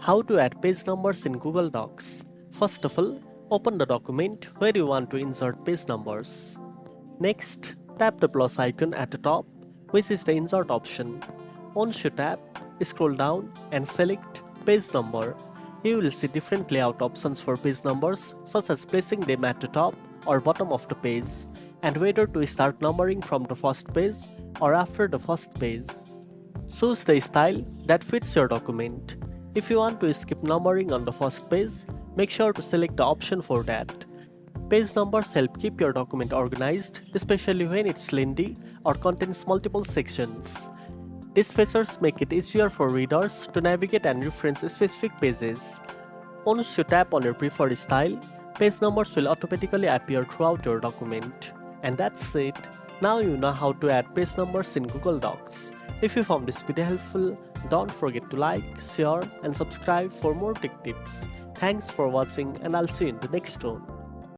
How to add page numbers in Google Docs. First of all, open the document where you want to insert page numbers. Next, tap the plus icon at the top, which is the insert option. Once you tap, scroll down and select page number. You will see different layout options for page numbers, such as placing them at the top or bottom of the page, and whether to start numbering from the first page or after the first page. Choose the style that fits your document. If you want to skip numbering on the first page, make sure to select the option for that. Page numbers help keep your document organized, especially when it's lengthy or contains multiple sections. These features make it easier for readers to navigate and reference specific pages. Once you tap on your preferred style, page numbers will automatically appear throughout your document. And that's it. Now you know how to add page numbers in Google Docs. If you found this video helpful, don't forget to like, share and subscribe for more tech tips. Thanks for watching and I'll see you in the next one.